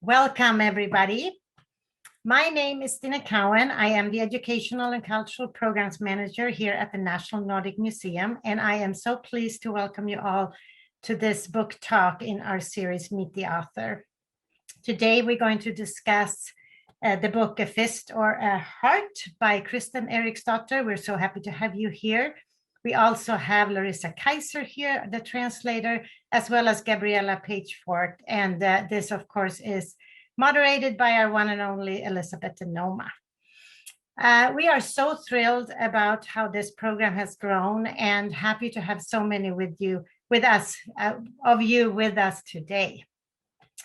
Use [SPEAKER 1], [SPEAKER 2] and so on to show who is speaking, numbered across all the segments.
[SPEAKER 1] Welcome, everybody. My name is Stina Cowan. I am the Educational and Cultural Programs Manager here at the National Nordic Museum, and I am so pleased to welcome you all to this book talk in our series, Meet the Author. Today, we're going to discuss the book A Fist or a Heart by Kristín Eiríksdóttir. We're so happy to have you here. We also have Larissa Kyzer here, the translator, as well as Gabriella Page-Fort. And this, of course, is moderated by our one and only Elizabeth DeNoma. We are so thrilled about how this program has grown and happy to have so many with us today.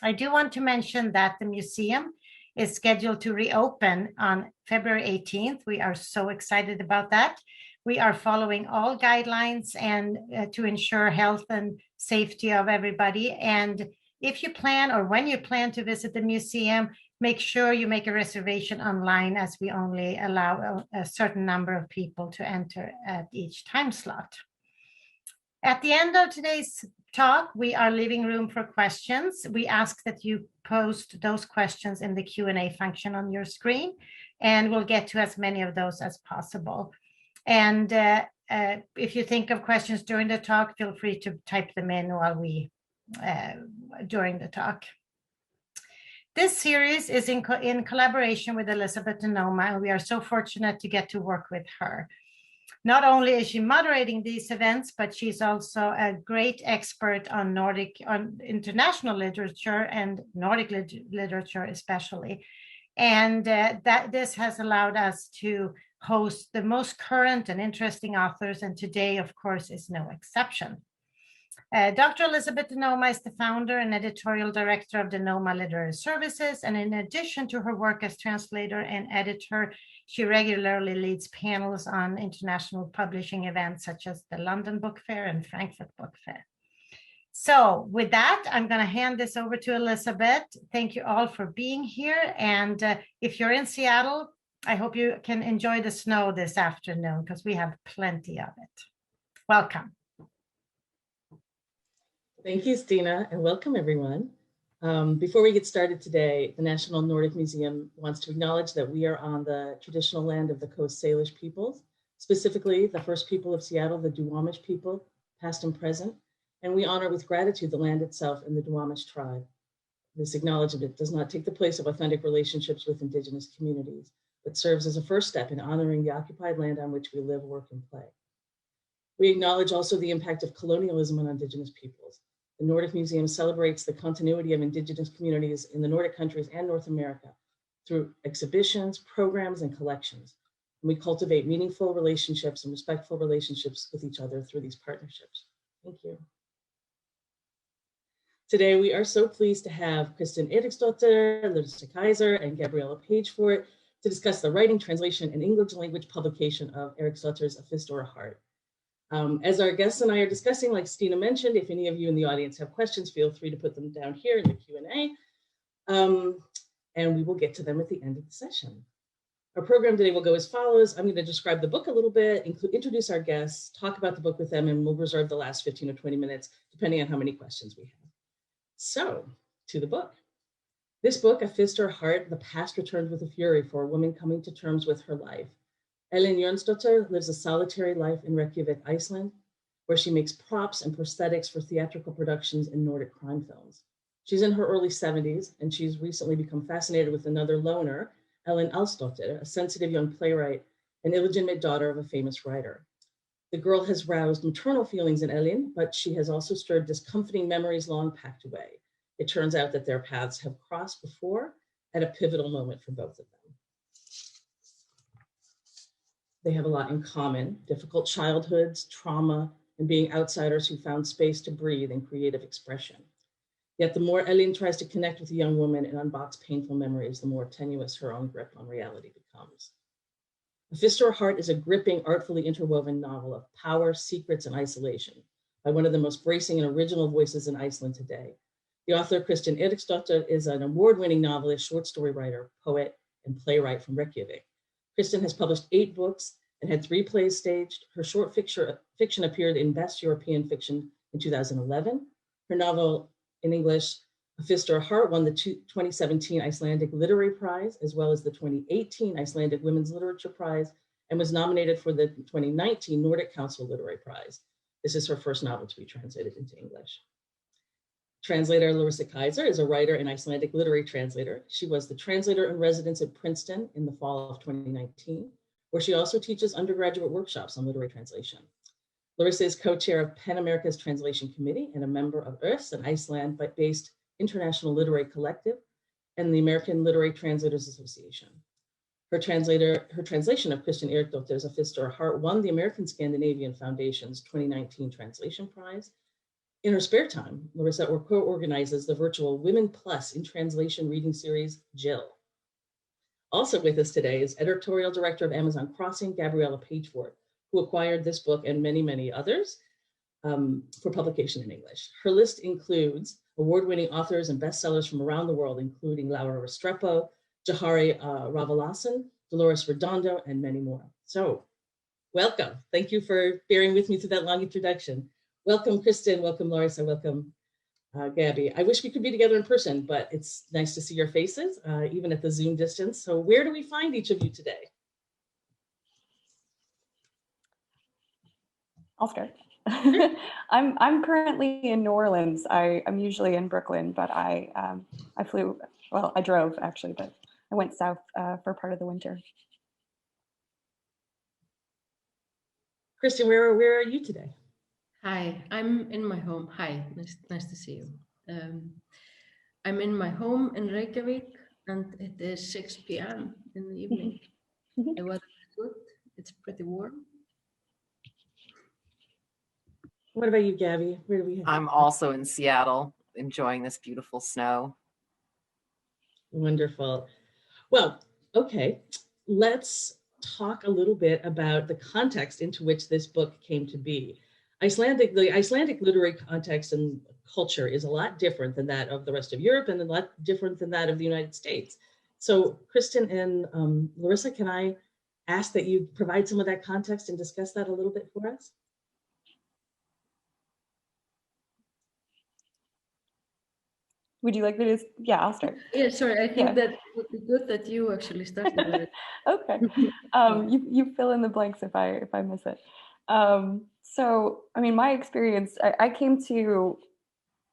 [SPEAKER 1] I do want to mention that the museum is scheduled to reopen on February 18th. We are so excited about that. We are following all guidelines and to ensure health and safety of everybody. And if you plan or when you plan to visit the museum, make sure you make a reservation online, as we only allow a certain number of people to enter at each time slot. At the end of today's talk, we are leaving room for questions. We ask that you post those questions in the Q&A function on your screen, and we'll get to as many of those as possible. And if you think of questions during the talk, feel free to type them in while during the talk. This series is in collaboration with Elizabeth DeNoma, and we are so fortunate to get to work with her. Not only is she moderating these events, but she's also a great expert on international literature and Nordic literature especially. And this has allowed us to host the most current and interesting authors, and today, of course, is no exception. Dr. Elizabeth DeNoma is the founder and editorial director of DeNoma Literary Services, and in addition to her work as translator and editor, she regularly leads panels on international publishing events such as the London Book Fair and Frankfurt Book Fair. So with that, I'm going to hand this over to Elizabeth. Thank you all for being here. And if you're in Seattle, I hope you can enjoy the snow this afternoon because we have plenty of it. Welcome.
[SPEAKER 2] Thank you, Stina, and welcome everyone. Before we get started today, the National Nordic Museum wants to acknowledge that we are on the traditional land of the Coast Salish peoples, specifically the first people of Seattle, the Duwamish people, past and present, and we honor with gratitude the land itself and the Duwamish tribe. This acknowledgement does not take the place of authentic relationships with Indigenous communities, but serves as a first step in honoring the occupied land on which we live, work, and play. We acknowledge also the impact of colonialism on Indigenous peoples. The Nordic Museum celebrates the continuity of Indigenous communities in the Nordic countries and North America through exhibitions, programs, and collections. And we cultivate meaningful relationships and respectful relationships with each other through these partnerships. Thank you. Today, we are so pleased to have Kristín Eiríksdóttir, Larissa Kyzer, and Gabriella Page-Fort to discuss the writing, translation, and English language publication of Eiríksdóttir's A Fist or a Heart. As our guests and I are discussing, like Stina mentioned, if any of you in the audience have questions, feel free to put them down here in the Q&A, and we will get to them at the end of the session. Our program today will go as follows. I'm going to describe the book a little bit, introduce our guests, talk about the book with them, and we'll reserve the last 15 or 20 minutes, depending on how many questions we have. So, to the book. This book, A Fist or a Heart, the past returns with a fury for a woman coming to terms with her life. Elín Jónsdóttir lives a solitary life in Reykjavik, Iceland, where she makes props and prosthetics for theatrical productions and Nordic crime films. She's in her early 70s, and she's recently become fascinated with another loner, Elín Alsdóttir, a sensitive young playwright and illegitimate daughter of a famous writer. The girl has roused maternal feelings in Elín, but she has also stirred discomforting memories long packed away. It turns out that their paths have crossed before at a pivotal moment for both of them. They have a lot in common: difficult childhoods, trauma, and being outsiders who found space to breathe in creative expression. Yet the more Elín tries to connect with a young woman and unbox painful memories, the more tenuous her own grip on reality becomes. A Fist or a Heart is a gripping, artfully interwoven novel of power, secrets, and isolation by one of the most bracing and original voices in Iceland today. The author, Kristín Eiríksdóttir, is an award-winning novelist, short story writer, poet, and playwright from Reykjavik. Kristín has published 8 books and had 3 plays staged. Her short fiction appeared in Best European Fiction in 2011. Her novel in English, A Fist or a Heart won the 2017 Icelandic Literary Prize, as well as the 2018 Icelandic Women's Literature Prize, and was nominated for the 2019 Nordic Council Literary Prize. This is her first novel to be translated into English. Translator Larissa Kyzer is a writer and Icelandic literary translator. She was the translator in residence at Princeton in the fall of 2019, where she also teaches undergraduate workshops on literary translation. Larissa is co-chair of PEN America's Translation Committee and a member of ÖSS, an Iceland-based international literary collective, and the American Literary Translators Association. Her translation of Kristín Eiríksdóttir's A Fist or a Heart won the American Scandinavian Foundation's 2019 Translation Prize. In her spare time, Larissa co-organizes the virtual Women Plus in Translation reading series, Jill. Also with us today is editorial director of Amazon Crossing, Gabriella Page-Fort, who acquired this book and many, many others for publication in English. Her list includes award-winning authors and bestsellers from around the world, including Laura Restrepo, Jahari Ravalasan, Dolores Redondo, and many more. So welcome. Thank you for bearing with me through that long introduction. Welcome, Kristín. Welcome, Larissa. Welcome, Gabby. I wish we could be together in person, but it's nice to see your faces, even at the Zoom distance. So where do we find each of you today?
[SPEAKER 3] I'll start. I'm currently in New Orleans. I'm usually in Brooklyn, but I flew, well, I drove actually, but I went south for part of the winter.
[SPEAKER 2] Kristín, where are you today?
[SPEAKER 4] Hi, I'm in my home. Hi, nice to see you. I'm in my home in Reykjavik, and it is 6 p.m. in the evening. The weather is good. It's pretty warm.
[SPEAKER 2] What about you, Gabby? Where do we have?
[SPEAKER 5] I'm also in Seattle, enjoying this beautiful snow.
[SPEAKER 2] Wonderful. Well, okay, let's talk a little bit about the context into which this book came to be. The Icelandic literary context and culture is a lot different than that of the rest of Europe and a lot different than that of the United States. So Kristín and Larissa, can I ask that you provide some of that context and discuss that a little bit for us?
[SPEAKER 3] Would you like me to? Yeah, I'll start.
[SPEAKER 4] Yeah, sorry, I think that would be good that you actually started with it.
[SPEAKER 3] Okay. You fill in the blanks if I miss it. So, I mean, my experience, I came to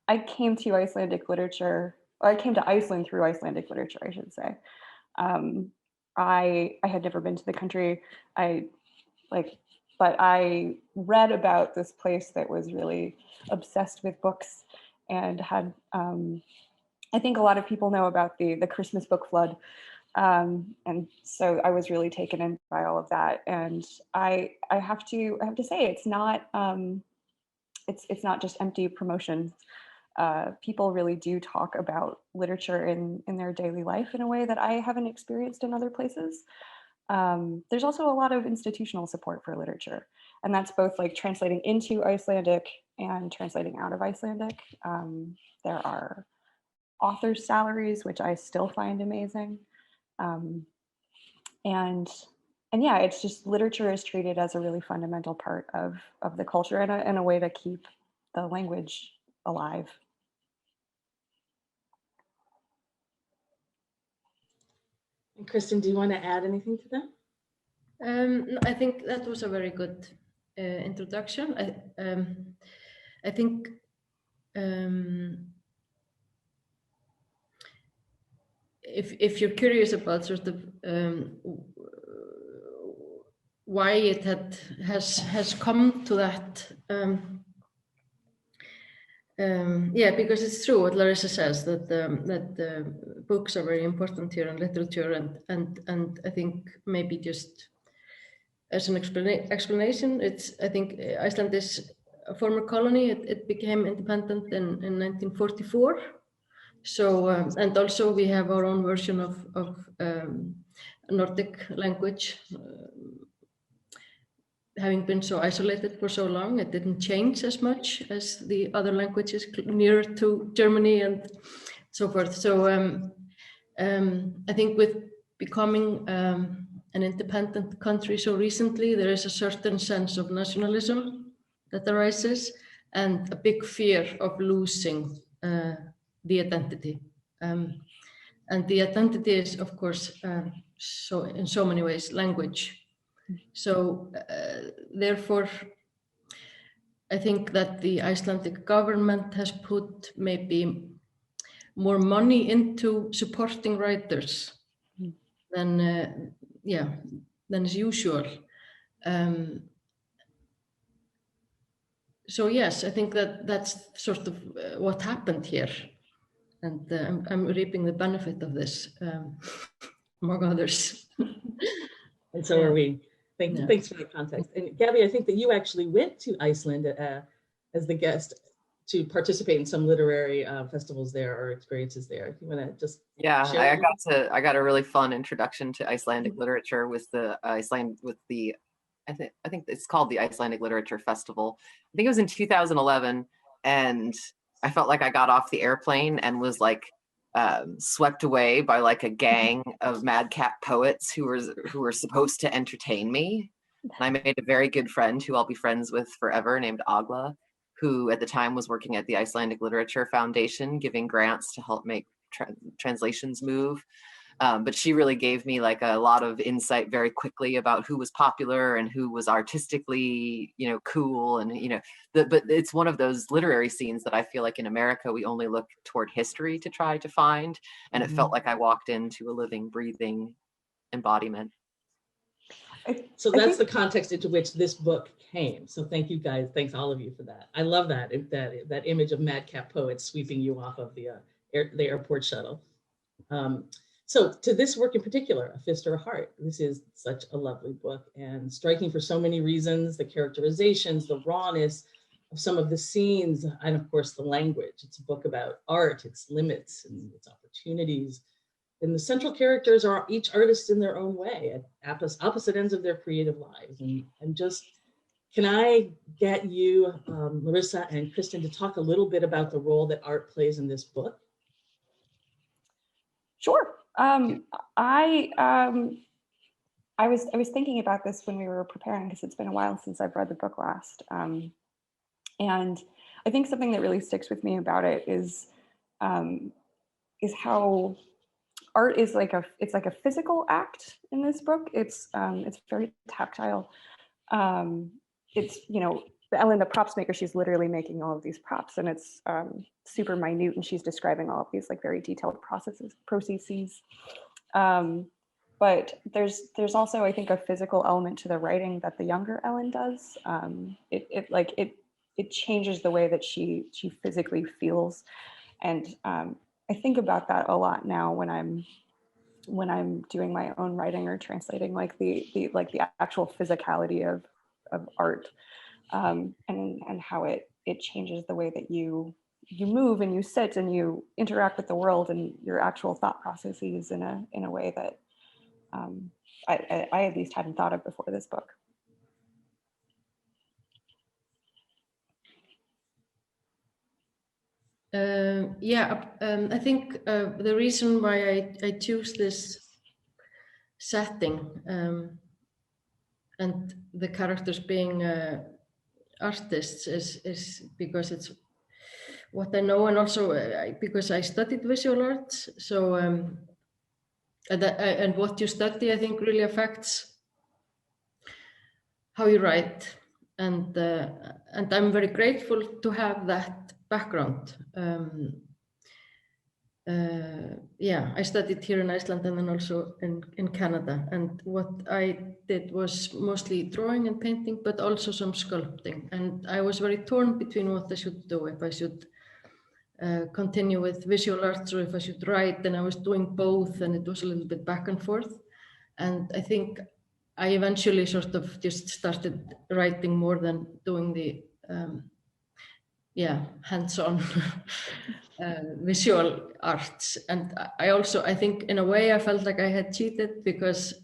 [SPEAKER 3] Icelandic literature, or I came to Iceland through Icelandic literature, I should say. I had never been to the country. But I read about this place that was really obsessed with books and had, I think a lot of people know about the Christmas book flood. And so I was really taken in by all of that. And I have to say, it's not just empty promotion. People really do talk about literature in their daily life in a way that I haven't experienced in other places. There's also a lot of institutional support for literature, and that's both like translating into Icelandic and translating out of Icelandic. There are authors' salaries, which I still find amazing. And yeah, it's just literature is treated as a really fundamental part of the culture and a way to keep the language alive.
[SPEAKER 2] And Kristín, do you want to add anything to that?
[SPEAKER 4] I think that was a very good introduction. I think if you're curious about sort of why it has come to that, yeah, because it's true what Larissa says, that books are very important here in literature, and I think maybe just as an explanation, I think Iceland is a former colony. It became independent in 1944. So, and also we have our own version of Nordic language. Having been so isolated for so long, it didn't change as much as the other languages nearer to Germany and so forth. So I think with becoming an independent country so recently, there is a certain sense of nationalism that arises and a big fear of losing the identity. And the identity is, of course, so in so many ways, language. So therefore, I think that the Icelandic government has put maybe more money into supporting writers than is usual. So yes, I think that that's sort of what happened here, and I'm reaping the benefit of this, among others.
[SPEAKER 2] And so are we. Thanks for the context. And Gabby, I think that you actually went to Iceland as the guest to participate in some literary festivals there or experiences there. You want to just share?
[SPEAKER 5] I got a really fun introduction to Icelandic literature with I think it's called the Icelandic Literature Festival. I think it was in 2011, and I felt like I got off the airplane and was like swept away by like a gang of madcap poets who were supposed to entertain me. And I made a very good friend who I'll be friends with forever, named Agla, who at the time was working at the Icelandic Literature Foundation, giving grants to help make translations move. But she really gave me like a lot of insight very quickly about who was popular and who was artistically, cool. And, but it's one of those literary scenes that I feel like in America, we only look toward history to try to find. And it felt like I walked into a living, breathing embodiment.
[SPEAKER 2] So that's the context into which this book came. So thank you guys. Thanks all of you for that. I love that image of madcap poets sweeping you off of the airport shuttle. So to this work in particular, A Fist or a Heart, this is such a lovely book and striking for so many reasons, the characterizations, the rawness of some of the scenes, and of course the language. It's a book about art, its limits and its opportunities. And the central characters are each artist in their own way at opposite ends of their creative lives. And just, can I get you, Larissa and Kristín, to talk a little bit about the role that art plays in this book?
[SPEAKER 3] Sure. I was thinking about this when we were preparing, because it's been a while since I've read the book last. And I think something that really sticks with me about it is how art is like a physical act in this book. It's very tactile. It's, Elín, the props maker, she's literally making all of these props, and it's super minute, and she's describing all of these like very detailed processes. But there's also, I think, a physical element to the writing that the younger Elín does. It changes the way that she physically feels, and I think about that a lot now when I'm doing my own writing or translating, like the actual physicality of art. And how it changes the way that you move and you sit and you interact with the world and your actual thought processes in a way that I at least hadn't thought of before this book.
[SPEAKER 4] I think the reason why I choose this setting and the characters being artists is because it's what I know, and also because I studied visual arts. So and what you study, I think, really affects how you write, and I'm very grateful to have that background. I studied here in Iceland and then also in Canada, and what I did was mostly drawing and painting, but also some sculpting, and I was very torn between what I should do, if I should continue with visual arts or if I should write, and I was doing both, and it was a little bit back and forth, and I think I eventually sort of just started writing more than doing the hands-on visual arts. And I think in a way I felt like I had cheated, because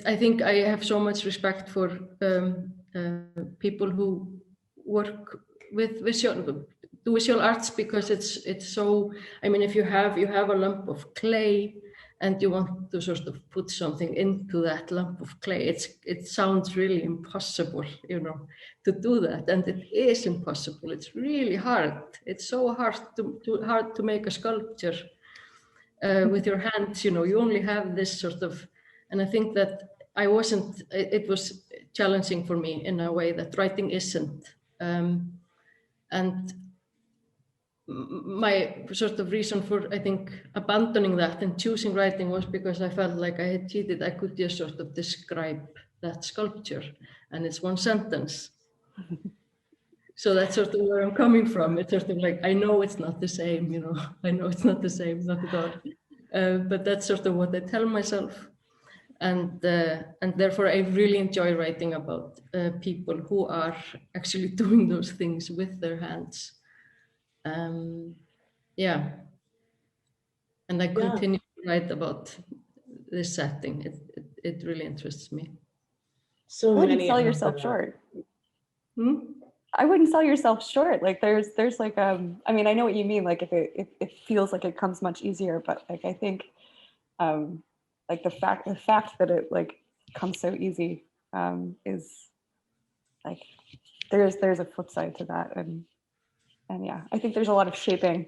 [SPEAKER 4] I think I have so much respect for people who work with visual arts, because it's so, I mean, if you have a lump of clay and you want to sort of put something into that lump of clay. It sounds really impossible, you know, to do that, and it is impossible. It's really hard. It's so hard to make a sculpture with your hands. You know, you only have this sort of, and I think that it was challenging for me in a way that writing isn't, and my sort of reason for, I think, abandoning that and choosing writing was because I felt like I had cheated. I could just sort of describe that sculpture, and it's one sentence. So that's sort of where I'm coming from. It's sort of like, I know it's not the same, you know, I know it's not the same, not at all. But that's sort of what I tell myself. And therefore I really enjoy writing about people who are actually doing those things with their hands. Yeah, and I continue to write about this setting. It really interests me.
[SPEAKER 3] So I wouldn't sell yourself short. I wouldn't sell yourself short. Like there's like I mean, I know what you mean. Like if it feels like it comes much easier, but like I think like the fact that it like comes so easy is like there's a flip side to that, and yeah, I think there's a lot of shaping.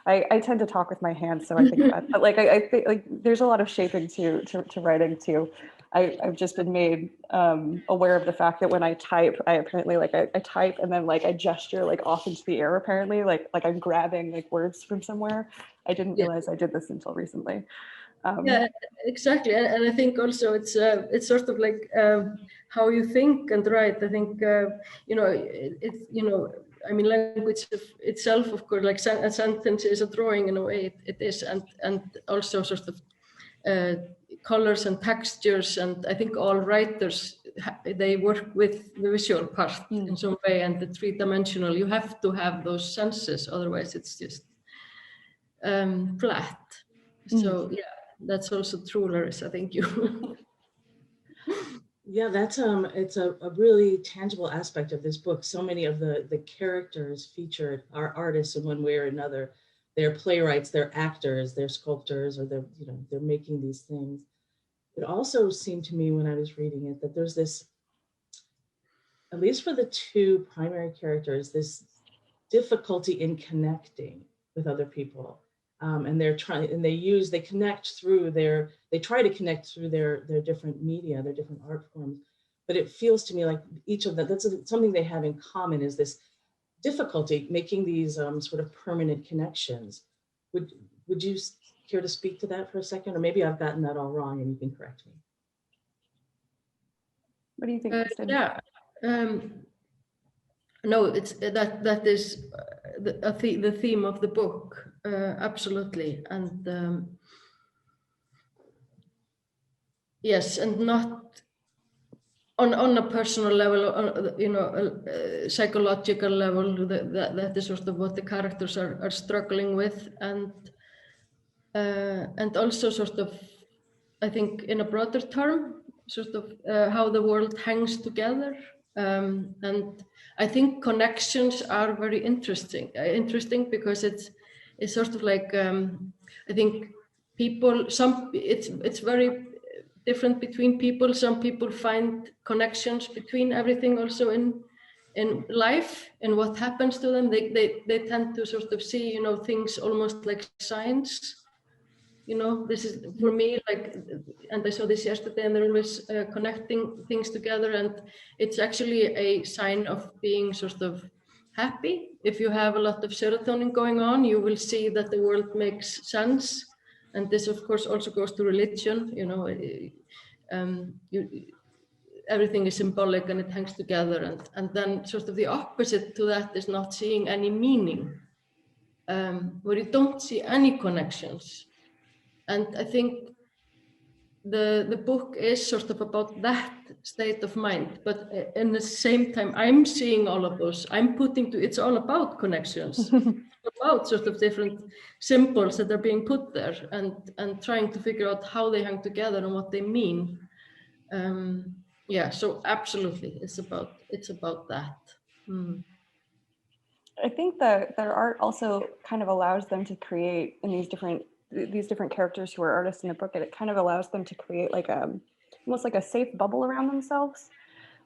[SPEAKER 3] I tend to talk with my hands, so I think that, but like I think like there's a lot of shaping to writing too. I've just been made aware of the fact that when I type, I apparently like I type and then like I gesture like off into the air, apparently like I'm grabbing like words from somewhere. I didn't realize I did this until recently.
[SPEAKER 4] Yeah, exactly, and I think also it's sort of like how you think and write. I think you know it's you know. I mean, language itself, of course, like a sentence is a drawing in a way. It is, and also sort of colors and textures. And I think all writers they work with the visual part in some way, and the three-dimensional. You have to have those senses, otherwise it's just flat. So yeah, that's also true, Larissa. Thank you.
[SPEAKER 2] Yeah, that's it's a really tangible aspect of this book. So many of the characters featured are artists in one way or another. They're playwrights, they're actors, they're sculptors, or they're making these things. It also seemed to me when I was reading it that there's this, at least for the two primary characters, this difficulty in connecting with other people. And they try to connect through their different media, their different art forms. But it feels to me like each of them, that's something they have in common, is this difficulty making these sort of permanent connections. Would you care to speak to that for a second? Or maybe I've gotten that all wrong and you can correct me.
[SPEAKER 3] What do you think, Kristín?
[SPEAKER 4] Yeah. No, it's that is the theme of the book, absolutely, and yes, and not on a personal level, you know, psychological level. That is sort of what the characters are struggling with, and also sort of, I think, in a broader term, sort of how the world hangs together. And I think connections are very interesting because it's sort of like I think people, it's very different between people. Some people find connections between everything also in life and what happens to them. They tend to sort of see, you know, things almost like signs. You know, this is for me, like, and I saw this yesterday, and they're always connecting things together, and it's actually a sign of being sort of happy. If you have a lot of serotonin going on, you will see that the world makes sense. And this, of course, also goes to religion. You know, everything is symbolic and it hangs together. And then sort of the opposite to that is not seeing any meaning, where you don't see any connections. And I think the book is sort of about that state of mind, but in the same time, I'm seeing all of those. I'm it's all about connections, about sort of different symbols that are being put there, and trying to figure out how they hang together and what they mean. Yeah, so absolutely, it's about that.
[SPEAKER 3] I think that their art also kind of allows them to create in these different these different characters who are artists in the book, it kind of allows them to create like almost like a safe bubble around themselves.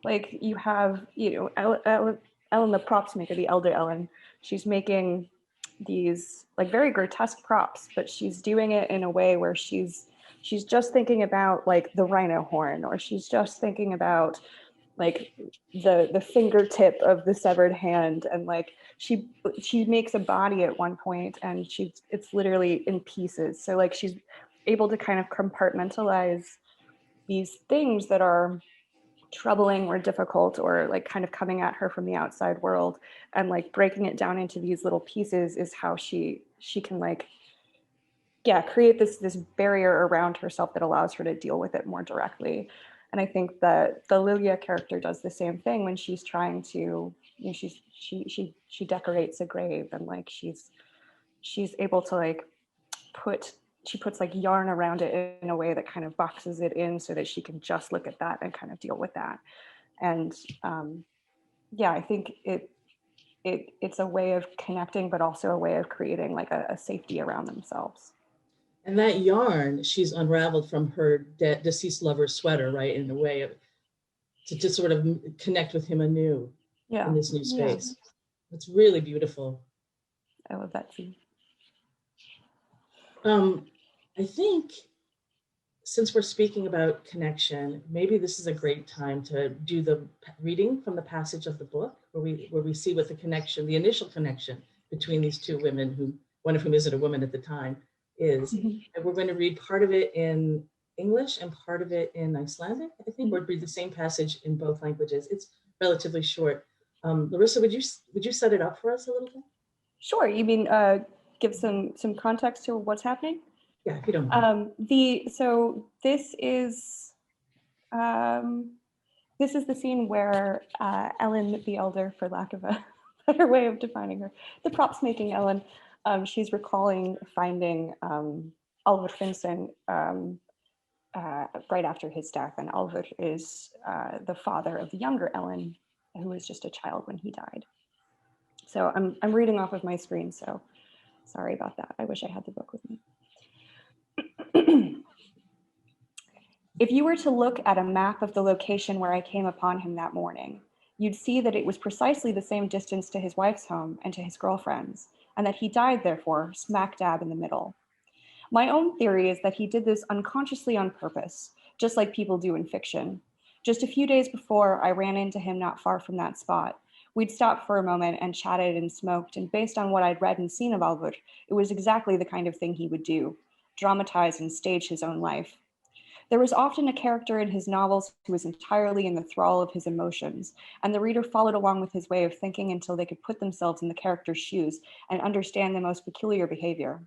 [SPEAKER 3] Like you have, Ellen, the props maker, the elder Ellen, she's making these like very grotesque props, but she's doing it in a way where she's just thinking about like the rhino horn, or she's just thinking about like the fingertip of the severed hand, and like she makes a body at one point and it's literally in pieces. So like she's able to kind of compartmentalize these things that are troubling or difficult or like kind of coming at her from the outside world, and like breaking it down into these little pieces is how she can like create this barrier around herself that allows her to deal with it more directly. And I think that the Lilia character does the same thing when she's trying to, she decorates a grave, and like she's able to like puts like yarn around it in a way that kind of boxes it in so that she can just look at that and kind of deal with that. And I think it's a way of connecting, but also a way of creating like a safety around themselves.
[SPEAKER 2] And that yarn she's unraveled from her deceased lover's sweater, right? In a way of, to just sort of connect with him anew in this new space. Yeah. It's really beautiful.
[SPEAKER 3] I love that scene.
[SPEAKER 2] I think since we're speaking about connection, maybe this is a great time to do the reading from the passage of the book where we see what the connection, the initial connection between these two women, who one of whom isn't a woman at the time, is. Mm-hmm. And we're going to read part of it in English and part of it in Icelandic. I think we'll read the same passage in both languages. It's relatively short. Larissa, would you set it up for us a little bit?
[SPEAKER 3] Sure. You mean give some context to what's happening?
[SPEAKER 2] Yeah, if you don't mind.
[SPEAKER 3] So this is the scene where Ellen the Elder, for lack of a better way of defining her, the props making Ellen, she's recalling finding Alvur Finnsson right after his death, and Alvur is the father of the younger Ellen, who was just a child when he died. So I'm reading off of my screen, so sorry about that. I wish I had the book with me. If you were to look at a map of the location where I came upon him that morning, you'd see that it was precisely the same distance to his wife's home and to his girlfriend's, and that he died, therefore, smack dab in the middle. My own theory is that he did this unconsciously on purpose, just like people do in fiction. Just a few days before, I ran into him not far from that spot. We'd stopped for a moment and chatted and smoked, and based on what I'd read and seen of Alvur, it was exactly the kind of thing he would do, dramatize and stage his own life. There was often a character in his novels who was entirely in the thrall of his emotions, and the reader followed along with his way of thinking until they could put themselves in the character's shoes and understand the most peculiar behavior.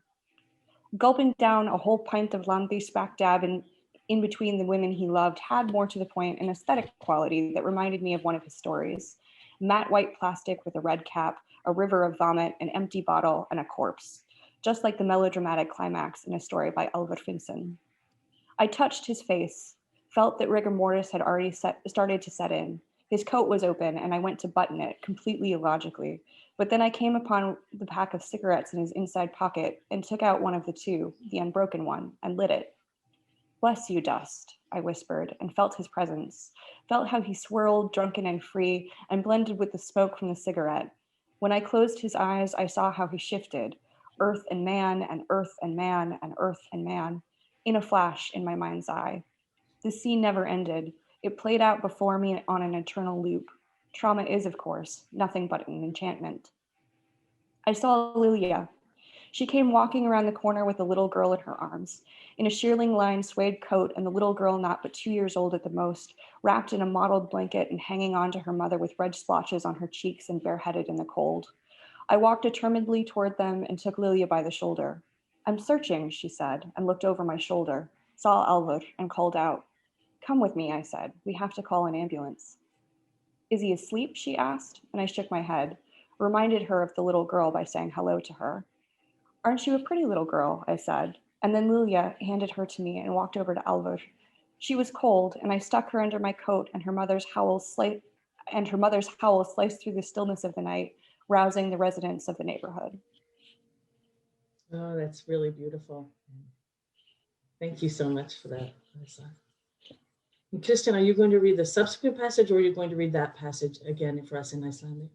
[SPEAKER 3] Gulping down a whole pint of Landi smack dab in between the women he loved had, more to the point, an aesthetic quality that reminded me of one of his stories. Matte white plastic with a red cap, a river of vomit, an empty bottle, and a corpse, just like the melodramatic climax in a story by Alvur Finnsson. I touched his face, felt that rigor mortis had already started to set in. His coat was open, and I went to button it, completely illogically. But then I came upon the pack of cigarettes in his inside pocket and took out one of the two, the unbroken one, and lit it. Bless you, dust, I whispered, and felt his presence, felt how he swirled, drunken and free, and blended with the smoke from the cigarette. When I closed his eyes, I saw how he shifted, earth and man, and earth and man, and earth and man, in a flash in my mind's eye. The scene never ended. It played out before me on an eternal loop. Trauma is, of course, nothing but an enchantment. I saw Lilia. She came walking around the corner with a little girl in her arms, in a shearling-lined suede coat, and the little girl not but 2 years old at the most, wrapped in a mottled blanket and hanging on to her mother with red splotches on her cheeks and bareheaded in the cold. I walked determinedly toward them and took Lilia by the shoulder. I'm searching, she said, and looked over my shoulder, saw Alvur, and called out. Come with me, I said. We have to call an ambulance. Is he asleep, she asked, and I shook my head, reminded her of the little girl by saying hello to her. Aren't you a pretty little girl, I said, and then Lilia handed her to me and walked over to Alvur. She was cold, and I stuck her under my coat, and her mother's howl sliced through the stillness of the night, rousing the residents of the neighborhood.
[SPEAKER 2] Oh, that's really beautiful. Thank you so much for that, Larissa. And Kristín, are you going to read the subsequent passage, or are you going to read that passage again for us in Icelandic?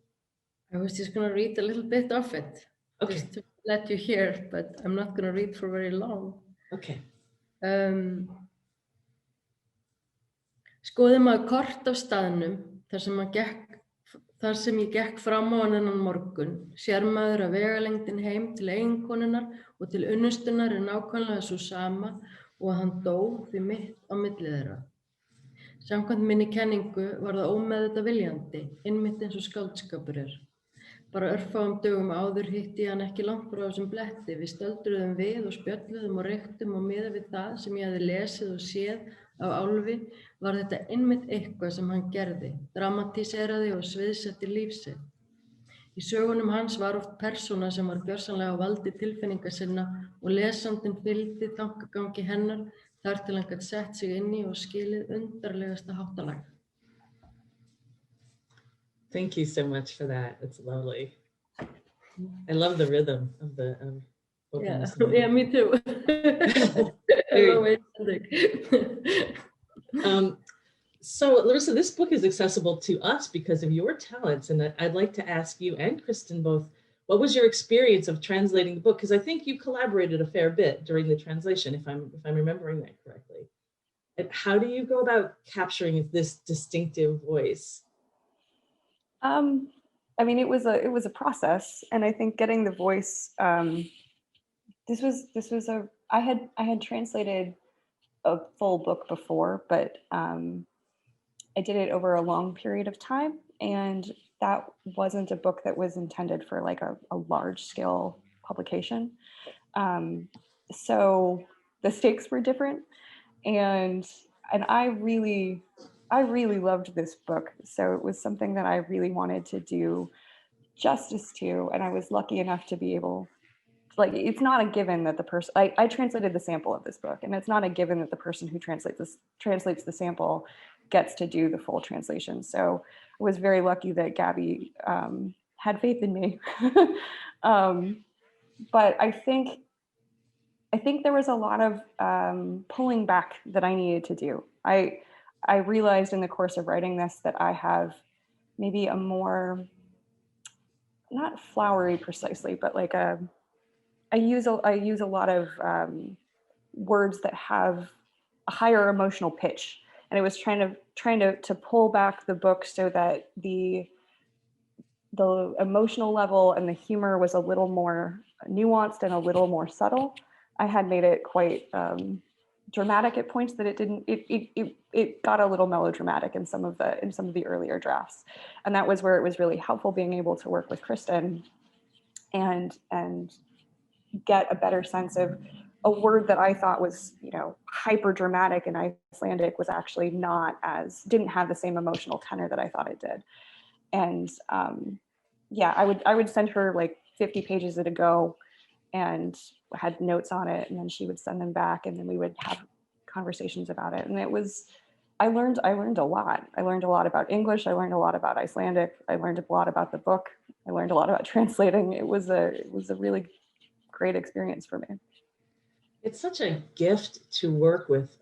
[SPEAKER 4] I was just going to read a little bit of it,
[SPEAKER 2] Okay.
[SPEAKER 4] just to let you hear, but I'm not going to read for very long.
[SPEAKER 2] Okay.
[SPEAKER 4] Skoði maður kort af staðnum þar sem ég gekk fram á hann þennan morgun, sér maður að vegalengdin heim til eiginkonunnar og til unnustunar nákvæmlega svo sama og að hann dó því mitt á milli þeirra. Samkvæmt minni kenningu var það ómeðvitað viljandi, einmitt eins og skáldskapur Bara örfáum dögum áður hitti ég hann ekki langt frá þessum bletti. Við stöldruðum við og spjölluðum og reyktum og miðað við það sem ég hafði lesið og séð af Álfi var þetta einmitt eitthvað sem hann gerði, dramatíseraði og sviðsetti líf sitt. Í sögunum hans var oft persóna sem var gjörsamlega á valdi tilfinninga sinna og lesandinn fylgdi þankagangi hennar þar til hann gat sett sig inn í og skilið undarlegasta háttalag.
[SPEAKER 2] Thank you so much for that. It's lovely. I love the rhythm of the
[SPEAKER 4] Yeah, yeah, me too. I love Icelandic.
[SPEAKER 2] So Larissa, this book is accessible to us because of your talents, and I'd like to ask you and Kristín both, what was your experience of translating the book? Because I think you collaborated a fair bit during the translation, if I'm remembering that correctly. And how do you go about capturing this distinctive voice?
[SPEAKER 3] I mean, it was a process, and I think getting the voice. I had translated a full book before, but I did it over a long period of time, and that wasn't a book that was intended for like a large scale publication. So the stakes were different, and I really loved this book. So it was something that I really wanted to do justice to, and I was lucky enough to be able. Like, it's not a given that the person, I translated the sample of this book, and it's not a given that the person who translates the sample gets to do the full translation. So I was very lucky that Gabby had faith in me. But I think there was a lot of pulling back that I needed to do. I realized in the course of writing this that I have maybe a more, not flowery precisely, but like I use a lot of words that have a higher emotional pitch, and I was trying to pull back the book so that the emotional level and the humor was a little more nuanced and a little more subtle. I had made it quite dramatic at points that it got a little melodramatic in some of the earlier drafts, and that was where it was really helpful being able to work with Kristín and get a better sense of a word that I thought was, hyper dramatic in Icelandic was actually didn't have the same emotional tenor that I thought it did. And I would send her like 50 pages at a go and had notes on it, and then she would send them back, and then we would have conversations about it. And I learned a lot. I learned a lot about English. I learned a lot about Icelandic. I learned a lot about the book. I learned a lot about translating. It was a really great experience for me.
[SPEAKER 2] It's such a gift to work with,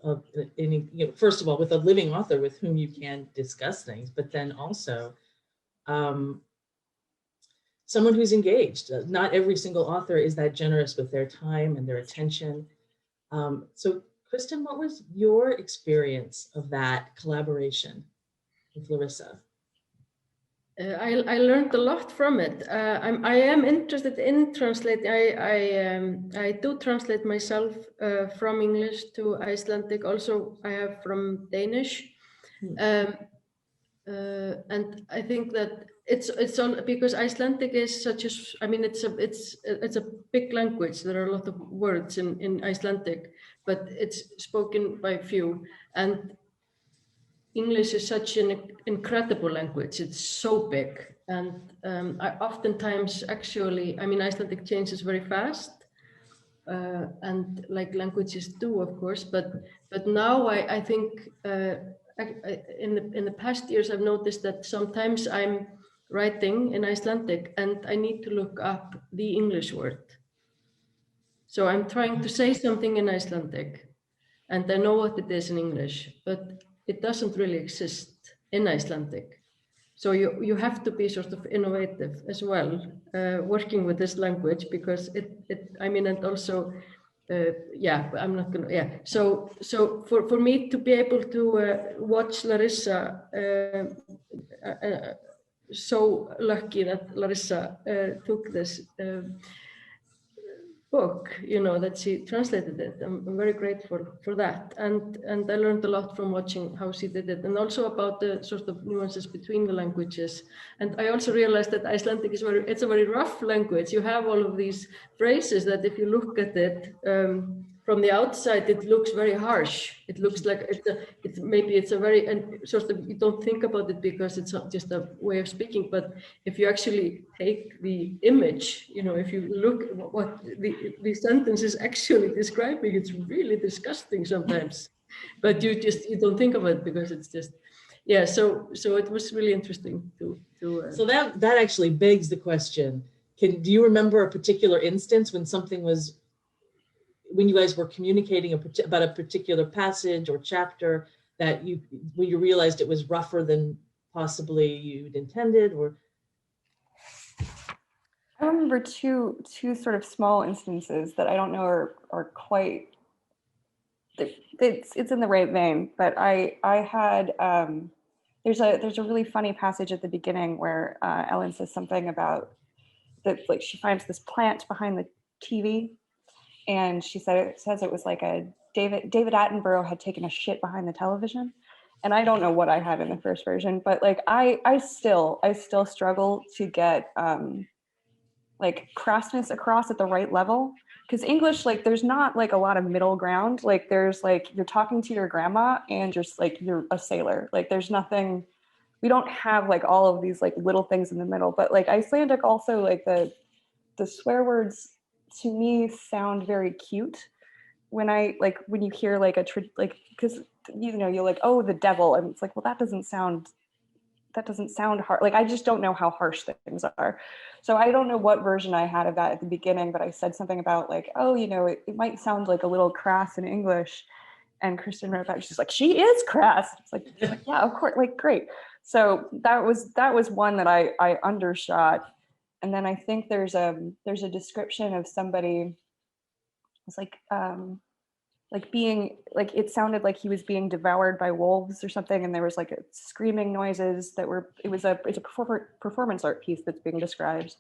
[SPEAKER 2] first of all, with a living author with whom you can discuss things, but then also someone who's engaged. Not every single author is that generous with their time and their attention. So Kristín, what was your experience of that collaboration with Larissa?
[SPEAKER 4] I learned a lot from it. I am interested in translating. I do translate myself from English to Icelandic. Also, I have from Danish, and I think that it's on because Icelandic is such a. I mean, it's a big language. There are a lot of words in Icelandic, but it's spoken by few, and English is such an incredible language. It's so big, and I oftentimes Icelandic changes very fast, and like languages do, of course. But now I think in the past years I've noticed that sometimes I'm writing in Icelandic and I need to look up the English word, So I'm trying to say something in Icelandic, and I know what it is in English, but it doesn't really exist in Icelandic. So you have to be sort of innovative as well, working with this language, because and also, I'm not gonna, So for me to be able to watch Larissa, so lucky that Larissa took this book, that she translated it. I'm very grateful for that, and I learned a lot from watching how she did it, and also about the sort of nuances between the languages. And I also realized that Icelandic it's a very rough language. You have all of these phrases that if you look at it from the outside, it looks very harsh. It looks like it's a very, and sort of you don't think about it because it's not just a way of speaking. But if you actually take the image, if you look at what the sentence is actually describing, it's really disgusting sometimes. But you don't think of it because it's just, So it was really interesting to.
[SPEAKER 2] So that actually begs the question: do you remember a particular instance when you guys were communicating about a particular passage or chapter when you realized it was rougher than possibly you'd intended? Or
[SPEAKER 3] I remember two sort of small instances that I don't know are quite. It's in the right vein, but I had there's a really funny passage at the beginning where Ellen says something about that, like she finds this plant behind the TV, and she says it was like David Attenborough had taken a shit behind the television. And I don't know what I had in the first version, but like I still struggle to get like crassness across at the right level, because English, like there's not like a lot of middle ground. Like there's like you're talking to your grandma and you're a sailor. Like there's nothing. We don't have like all of these like little things in the middle. But like Icelandic also, like the swear words to me sound very cute when you hear like because you're like, oh, the devil, and it's like, well, that doesn't sound hard. Like I just don't know how harsh things are. So I don't know what version I had of that at the beginning, but I said something about like, oh, it might sound like a little crass in English, and Kristín wrote back, she's like, she is crass. It's like yeah, of course, like great. So that was one that I undershot. And then I think there's a description of somebody. It's like being like, it sounded like he was being devoured by wolves or something, and there was like screaming noises it's a performance art piece that's being described.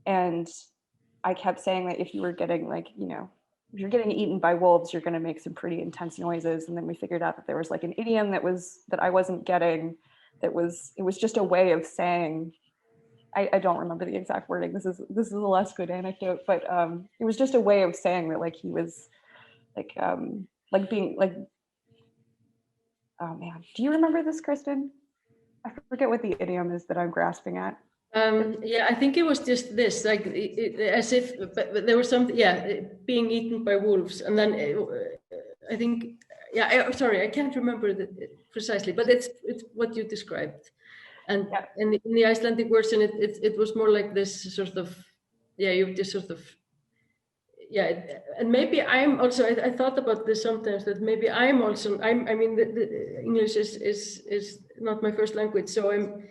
[SPEAKER 3] And I kept saying that if you were getting like, if you're getting eaten by wolves, you're going to make some pretty intense noises. And then we figured out that there was like an idiom that I wasn't getting, it was just a way of saying, I don't remember the exact wording. This is a less good anecdote, but it was just a way of saying that like he was like being like, oh man, do you remember this, Kristín? I forget what the idiom is that I'm grasping at.
[SPEAKER 4] I think it was just this, like as if but there was something, being eaten by wolves, and then I think, sorry, I can't remember precisely, but it's what you described. And in the Icelandic version, it was more like this sort of, you just sort of, and maybe I'm also, I thought about this sometimes, that maybe I mean, the English is not my first language, so I'm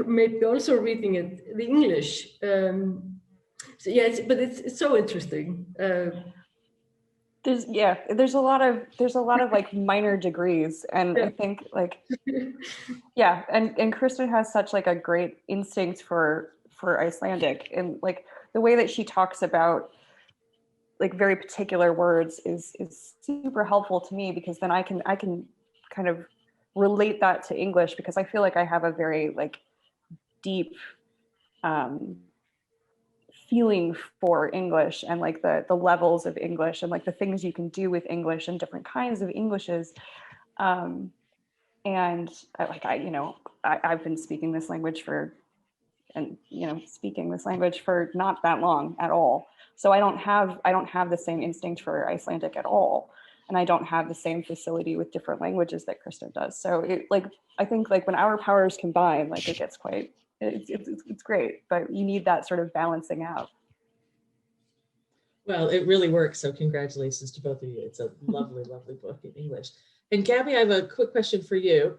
[SPEAKER 4] maybe also reading it, the English. But it's so interesting.
[SPEAKER 3] There's a lot of like minor degrees, and I think like and Kristín has such like a great instinct for Icelandic, and like the way that she talks about like very particular words is super helpful to me, because then I can kind of relate that to English, because I feel like I have a very like deep feeling for English, and like the levels of English, and like the things you can do with English and different kinds of Englishes. And I've been speaking this language for not that long at all. So I don't have the same instinct for Icelandic at all. And I don't have the same facility with different languages that Kristín does. So I think like when our powers combine, like it gets quite, it's great, but you need that sort of balancing out.
[SPEAKER 2] Well, it really works. So congratulations to both of you. It's a lovely, lovely book in English. And Gabby, I have a quick question for you.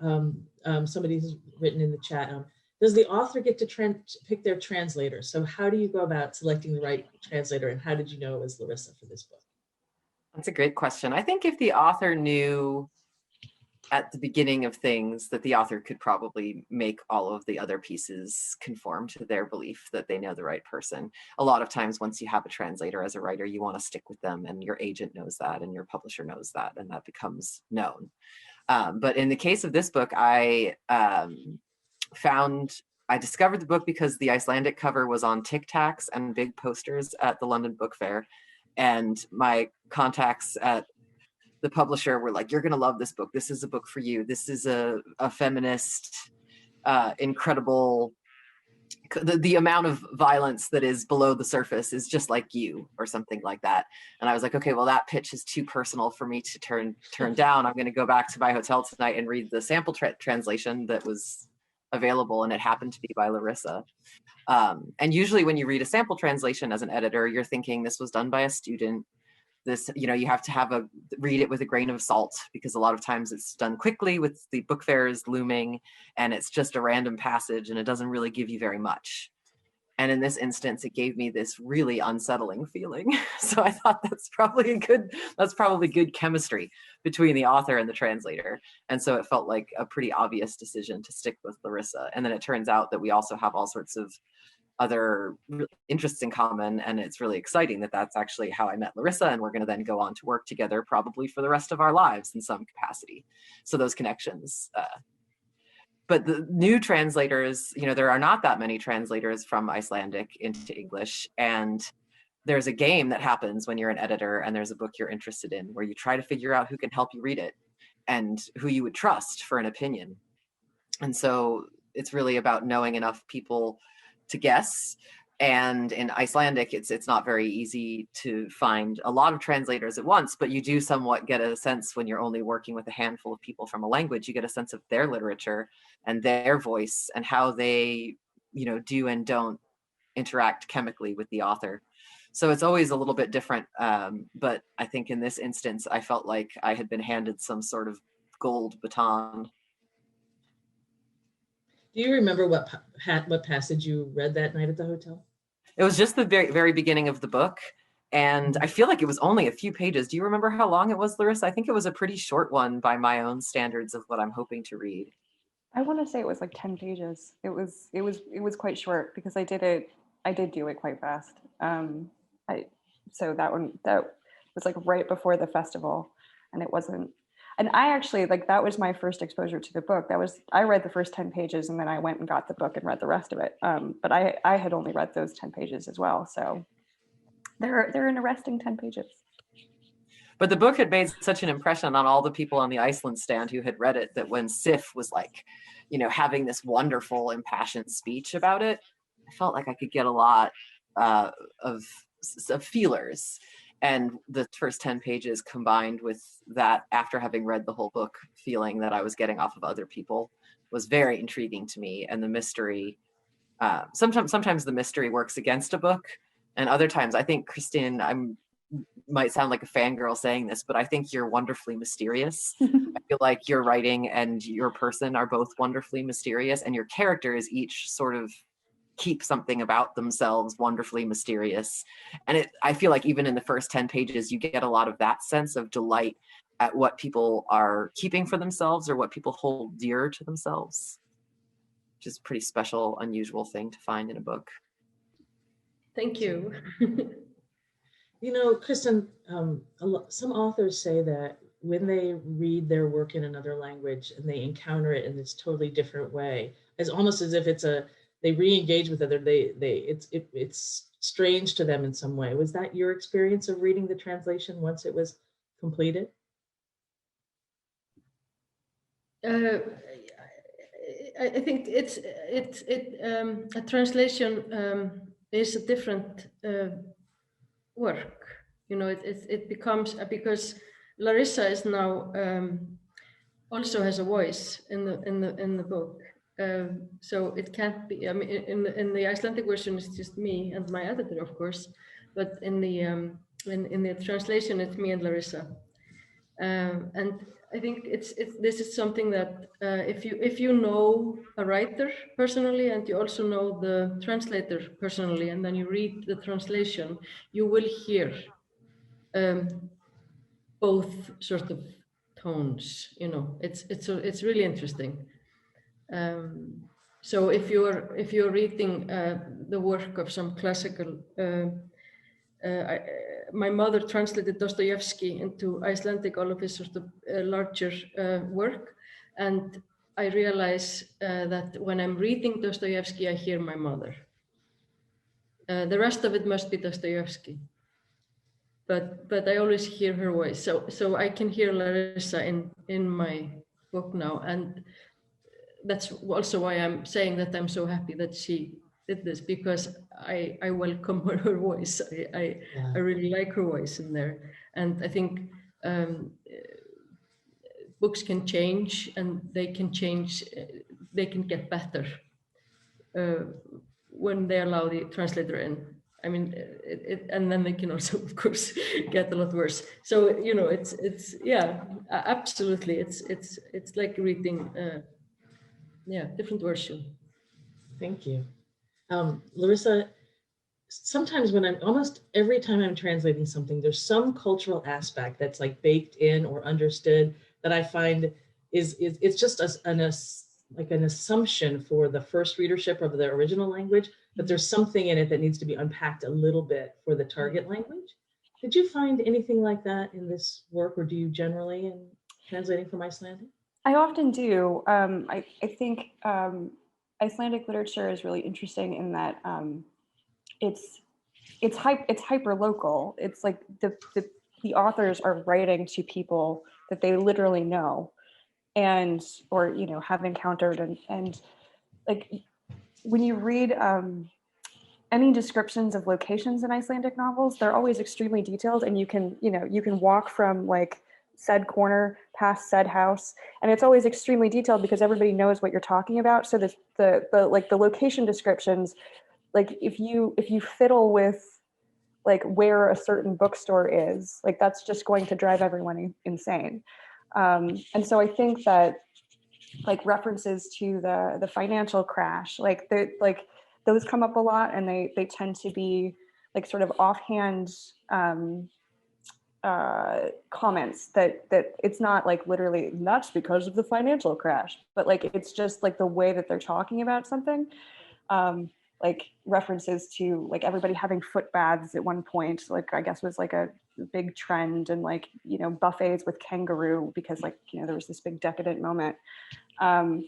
[SPEAKER 2] Somebody's written in the chat. Does the author get to pick their translator? So how do you go about selecting the right translator, and how did you know it was Larissa for this book?
[SPEAKER 5] That's a great question. I think if the author knew at the beginning of things that the author could probably make all of the other pieces conform to their belief that they know the right person. A lot of times once you have a translator as a writer, you want to stick with them, and your agent knows that and your publisher knows that, and that becomes known. But in the case of this book, I discovered the book because the Icelandic cover was on Tic Tacs and big posters at the London Book Fair. And my contacts at the publisher were like, you're going to love this book. This is a book for you. This is a feminist, incredible, the amount of violence that is below the surface is just like you, or something like that. And I was like, okay, well, that pitch is too personal for me to turn down. I'm going to go back to my hotel tonight and read the sample translation that was available, and it happened to be by Larissa. And usually when you read a sample translation as an editor, you're thinking this was done by a student. This, you have to read it with a grain of salt, because a lot of times it's done quickly with the book fairs looming, and it's just a random passage and it doesn't really give you very much. And in this instance, it gave me this really unsettling feeling. So I thought that's probably good chemistry between the author and the translator. And so it felt like a pretty obvious decision to stick with Larissa. And then it turns out that we also have all sorts of other interests in common, and it's really exciting that that's actually how I met Larissa, and we're going to then go on to work together probably for the rest of our lives in some capacity. So those connections. But the new translators, there are not that many translators from Icelandic into English, and there's a game that happens when you're an editor and there's a book you're interested in, where you try to figure out who can help you read it and who you would trust for an opinion. And so it's really about knowing enough people to guess. And in Icelandic, it's not very easy to find a lot of translators at once, but you do somewhat get a sense when you're only working with a handful of people from a language, you get a sense of their literature and their voice and how they, do and don't interact chemically with the author. So it's always a little bit different. But I think in this instance, I felt like I had been handed some sort of gold baton.
[SPEAKER 2] Do you remember what passage you read that night at the hotel?
[SPEAKER 5] It was just the very, very beginning of the book. And I feel like it was only a few pages. Do you remember how long it was, Larissa? I think it was a pretty short one by my own standards of what I'm hoping to read.
[SPEAKER 3] I want to say it was like 10 pages. It was quite short because I did do it quite fast. So that was like right before the festival, and it wasn't. And I actually, that was my first exposure to the book. I read the first 10 pages and then I went and got the book and read the rest of it. But I had only read those 10 pages as well. So they're an arresting 10 pages.
[SPEAKER 5] But the book had made such an impression on all the people on the Iceland stand who had read it that when Sif was having this wonderful impassioned speech about it, I felt like I could get a lot of feelers. And the first 10 pages combined with that, after having read the whole book, feeling that I was getting off of other people, was very intriguing to me. And the mystery, sometimes the mystery works against a book, and other times, I think, Kristín, might sound like a fangirl saying this, but I think you're wonderfully mysterious. I feel like your writing and your person are both wonderfully mysterious, and your characters each sort of keep something about themselves wonderfully mysterious. And I feel like even in the first 10 pages, you get a lot of that sense of delight at what people are keeping for themselves or what people hold dear to themselves, which is a pretty special, unusual thing to find in a book.
[SPEAKER 4] Thank you.
[SPEAKER 2] Kristín, some authors say that when they read their work in another language and they encounter it in this totally different way, it's almost as if they re-engage with it. It's strange to them in some way. Was that your experience of reading the translation once it was completed?
[SPEAKER 4] I think a translation is a different work. It becomes, because Larissa is now also has a voice in the book. So it can't be. I mean, in the Icelandic version, it's just me and my editor, of course. But in In the translation, it's me and Larissa. And I think this is something that if you know a writer personally and you also know the translator personally, and then you read the translation, you will hear both sort of tones. You know, it's really interesting. So if you're reading the work of some classical, my mother translated Dostoevsky into Icelandic, all of his sort of larger work, and I realize that when I'm reading Dostoevsky, I hear my mother. The rest of it must be Dostoevsky, but I always hear her voice. So I can hear Larissa in my book now, and that's also why I'm saying that I'm so happy that she did this, because I welcome her voice. I really like her voice in there, and I think books can change, and they can change. They can get better when they allow the translator in. I mean, and then they can also, of course, get a lot worse. So you know, it's yeah, absolutely. It's like reading. Yeah, different version.
[SPEAKER 2] Thank you. Larissa, sometimes when almost every time I'm translating something, there's some cultural aspect that's like baked in or understood that I find it's just like an assumption for the first readership of the original language, but there's something in it that needs to be unpacked a little bit for the target language. Did you find anything like that in this work, or do you generally in translating from Icelandic?
[SPEAKER 3] I often do. I think Icelandic literature is really interesting in that it's hyper local. It's like the authors are writing to people that they literally know, and or you know have encountered, and like when you read any descriptions of locations in Icelandic novels, they're always extremely detailed, and you can walk from like said corner past said house, and it's always extremely detailed because everybody knows what you're talking about. So the location descriptions, like if you fiddle with like where a certain bookstore is, like that's just going to drive everyone insane. And so I think that like references to the financial crash, like those come up a lot, and they tend to be like sort of offhand comments that it's not like literally that's because of the financial crash, but like it's just like the way that they're talking about something. Like references to like everybody having foot baths at one point, like I guess was like a big trend, and like you know buffets with kangaroo because like you know there was this big decadent moment, and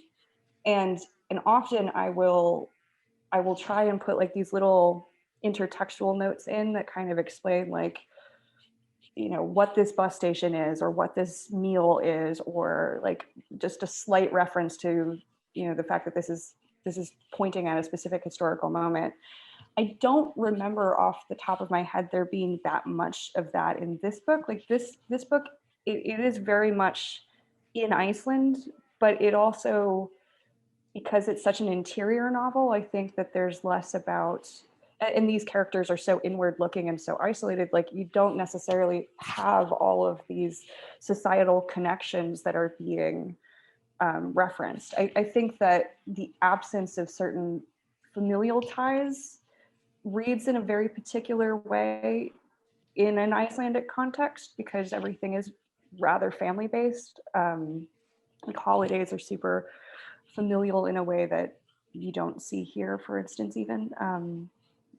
[SPEAKER 3] often I will try and put like these little intertextual notes in that kind of explain like you know what this bus station is or what this meal is, or like just a slight reference to you know the fact that this is pointing at a specific historical moment. I don't remember off the top of my head there being that much of that in this book. Like this book, it is very much in Iceland, but it also, because it's such an interior novel, I think that there's less about, and these characters are so inward looking and so isolated, like you don't necessarily have all of these societal connections that are being referenced. I think that the absence of certain familial ties reads in a very particular way in an Icelandic context because everything is rather family based. Like holidays are super familial in a way that you don't see here, for instance, even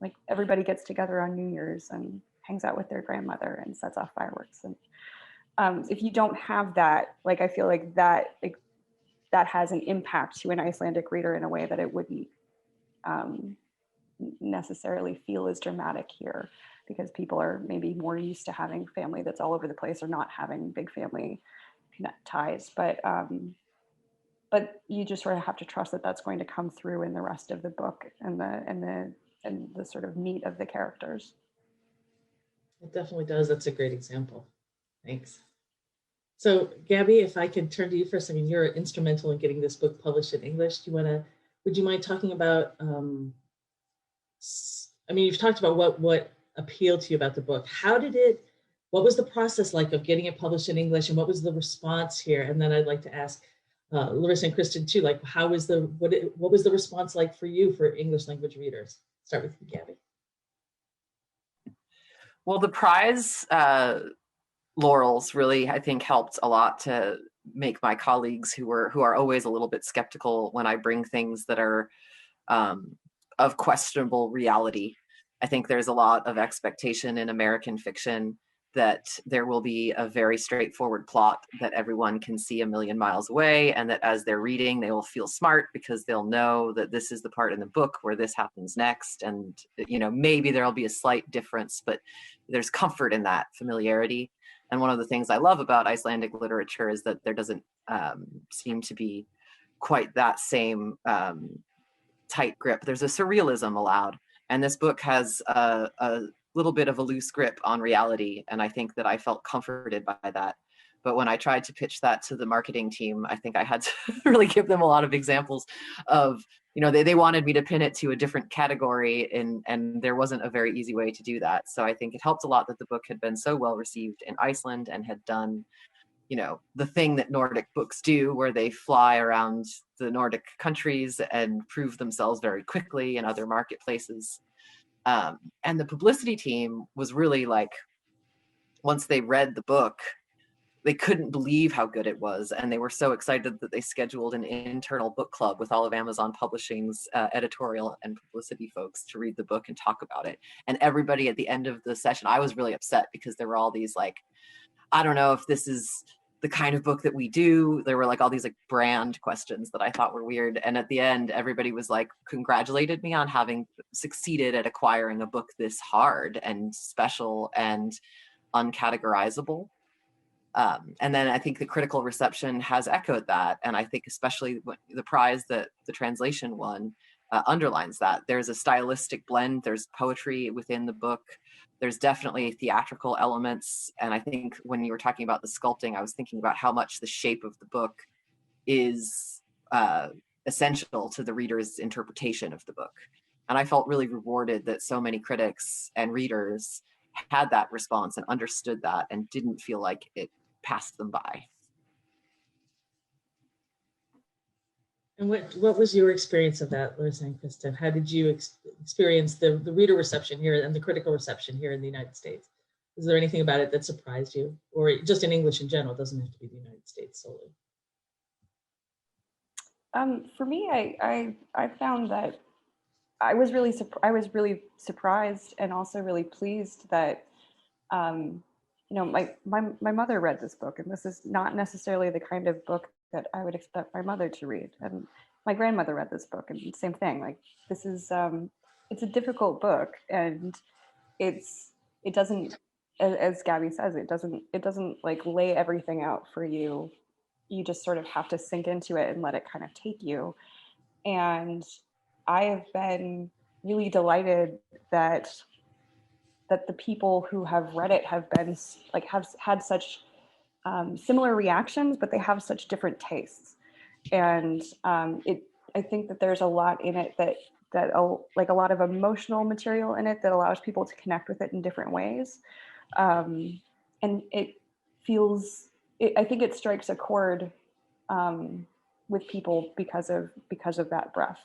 [SPEAKER 3] like everybody gets together on New Year's and hangs out with their grandmother and sets off fireworks. And if you don't have that, like I feel like that has an impact to an Icelandic reader in a way that it wouldn't necessarily feel as dramatic here, because people are maybe more used to having family that's all over the place or not having big family ties. But you just sort of have to trust that that's going to come through in the rest of the book and the sort of meat of the characters.
[SPEAKER 2] It definitely does. That's a great example. Thanks. So Gabby, if I could turn to you for a second, you're instrumental in getting this book published in English. Would you mind talking about, I mean, you've talked about what appeal to you about the book? What was the process like of getting it published in English, and what was the response here? And then I'd like to ask Larissa and Kristín too, like what was the response like for you for English language readers? Start with you, Gabby.
[SPEAKER 5] Well, the prize laurels really, I think, helped a lot to make my colleagues who are always a little bit skeptical when I bring things that are of questionable reality. I think there's a lot of expectation in American fiction that there will be a very straightforward plot that everyone can see a million miles away, and that as they're reading, they will feel smart because they'll know that this is the part in the book where this happens next. And, you know, maybe there'll be a slight difference, but there's comfort in that familiarity. And one of the things I love about Icelandic literature is that there doesn't seem to be quite that same tight grip. There's a surrealism allowed. And this book has a little bit of a loose grip on reality. And I think that I felt comforted by that. But when I tried to pitch that to the marketing team, I think I had to really give them a lot of examples of, you know, they wanted me to pin it to a different category, and there wasn't a very easy way to do that. So I think it helped a lot that the book had been so well received in Iceland and had done, you know, the thing that Nordic books do, where they fly around the Nordic countries and prove themselves very quickly in other marketplaces. And the publicity team was really like, once they read the book, they couldn't believe how good it was. And they were so excited that they scheduled an internal book club with all of Amazon Publishing's editorial and publicity folks to read the book and talk about it. And everybody at the end of the session, I was really upset because there were all these like, I don't know if this is the kind of book that we do. There were like all these like brand questions that I thought were weird. And at the end, everybody was like, congratulated me on having succeeded at acquiring a book this hard and special and uncategorizable. And then I think the critical reception has echoed that. And I think especially the prize that the translation won underlines that. There's a stylistic blend, there's poetry within the book, there's definitely theatrical elements. And I think when you were talking about the sculpting, I was thinking about how much the shape of the book is essential to the reader's interpretation of the book. And I felt really rewarded that so many critics and readers had that response and understood that and didn't feel like it passed them by.
[SPEAKER 2] And what was your experience of that, Larissa and Kristín? How did you experience the reader reception here and the critical reception here in the United States? Is there anything about it that surprised you, or just in English in general? It doesn't have to be the United States solely.
[SPEAKER 3] For me, I found that I was really surprised and also really pleased that you know, my mother read this book, and this is not necessarily the kind of book that I would expect my mother to read. And my grandmother read this book, and same thing. Like, this is it's a difficult book, and it doesn't, as Gabby says, it doesn't like lay everything out for you. You just sort of have to sink into it and let it kind of take you. And I have been really delighted that the people who have read it have been like, have had such similar reactions, but they have such different tastes. And I think that there's a lot in it that like a lot of emotional material in it that allows people to connect with it in different ways. And it feels, I think it strikes a chord with people because of that breadth.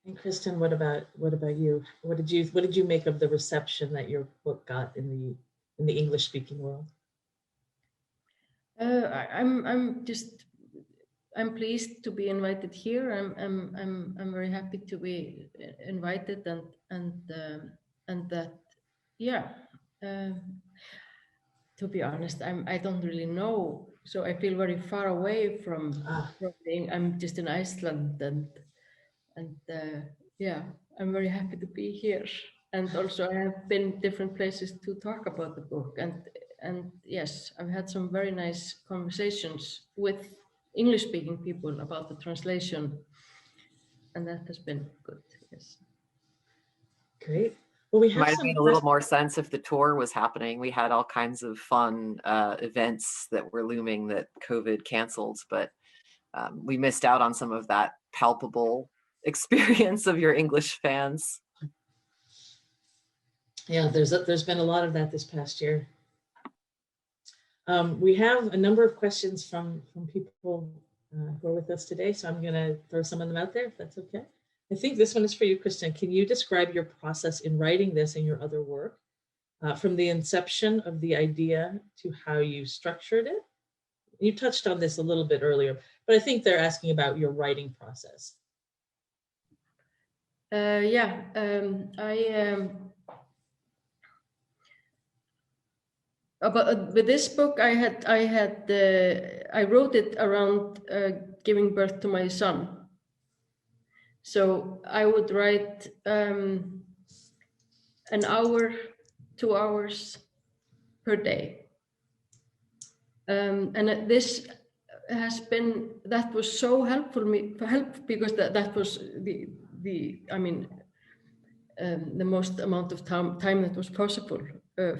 [SPEAKER 2] And Kristín, what about you? What did you make of the reception that your book got in the English speaking world?
[SPEAKER 4] I'm pleased to be invited here. I'm very happy to be invited and that, yeah. To be honest, I don't really know, so I feel very far away from being. I'm just in Iceland, and yeah, I'm very happy to be here. And also, I have been different places to talk about the book, and yes, I've had some very nice conversations with English-speaking people about the translation, and that has been good. Yes.
[SPEAKER 2] Great. Well, we have
[SPEAKER 5] might have made a little more sense if the tour was happening. We had all kinds of fun events that were looming that COVID canceled, but we missed out on some of that palpable experience of your English fans.
[SPEAKER 2] Yeah, there's been a lot of that this past year. We have a number of questions from people who are with us today, so I'm going to throw some of them out there, if that's okay. I think this one is for you, Kristín. Can you describe your process in writing this and your other work, from the inception of the idea to how you structured it? You touched on this a little bit earlier, but I think they're asking about your writing process.
[SPEAKER 4] With this book, I wrote it around giving birth to my son. So I would write an hour, 2 hours per day. And this has been, that was so helpful because that was the most amount of time that was possible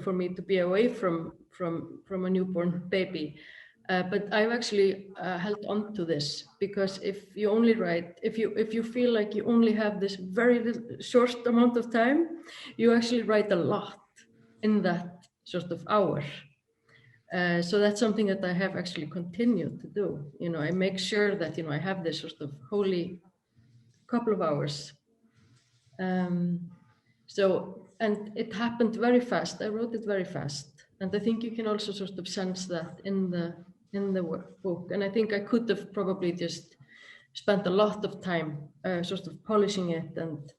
[SPEAKER 4] for me to be away from a newborn baby. But I've actually held on to this, because if you only write, if you feel like you only have this very short amount of time, you actually write a lot in that sort of hour. So that's something that I have actually continued to do. You know, I make sure that, you know, I have this sort of holy couple of hours. And it happened very fast. I wrote it very fast. And I think you can also sort of sense that in the book. And I think I could have probably just spent a lot of time sort of polishing it and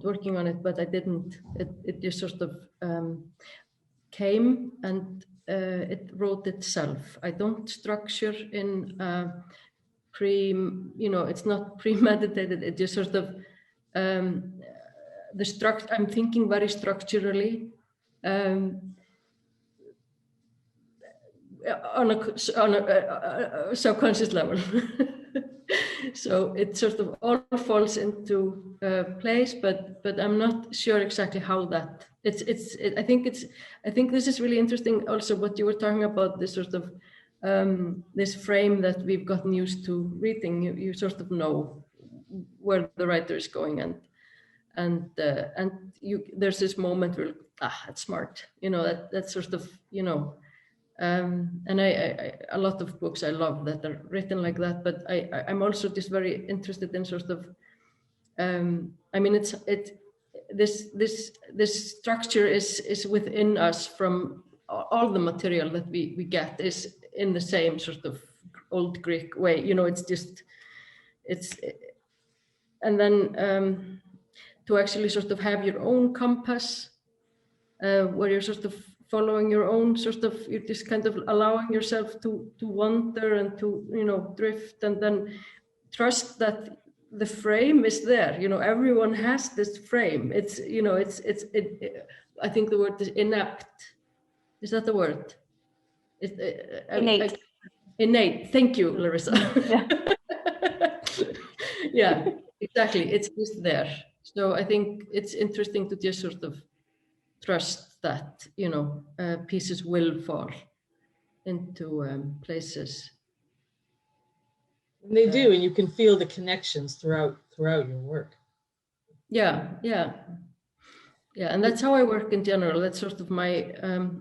[SPEAKER 4] working on it, but I didn't. It just sort of came and it wrote itself. I don't structure in it's not premeditated. It just sort of I'm thinking very structurally. On a subconscious level. So it sort of all falls into place, but I'm not sure exactly how that. I think this is really interesting. Also, what you were talking about, this sort of this frame that we've gotten used to reading. You sort of know where the writer is going, and there's this moment where that's smart. You know, that's sort of, you know. And I a lot of books I love that are written like that, but I'm also just very interested in sort of this structure is within us from all the material that we get is in the same sort of old Greek way, you know. And then to actually sort of have your own compass where you're sort of following your own sort of, you're just kind of allowing yourself to wander and to, you know, drift, and then trust that the frame is there. You know, everyone has this frame. It's, you know, I think the word is inept. Is that the word?
[SPEAKER 3] Innate.
[SPEAKER 4] Innate. Thank you, Larissa.
[SPEAKER 3] Yeah.
[SPEAKER 4] Yeah, exactly. It's just there. So I think it's interesting to just sort of trust that, you know, pieces will fall into places.
[SPEAKER 2] And they do, and you can feel the connections throughout your work.
[SPEAKER 4] Yeah, and that's how I work in general. That's sort of my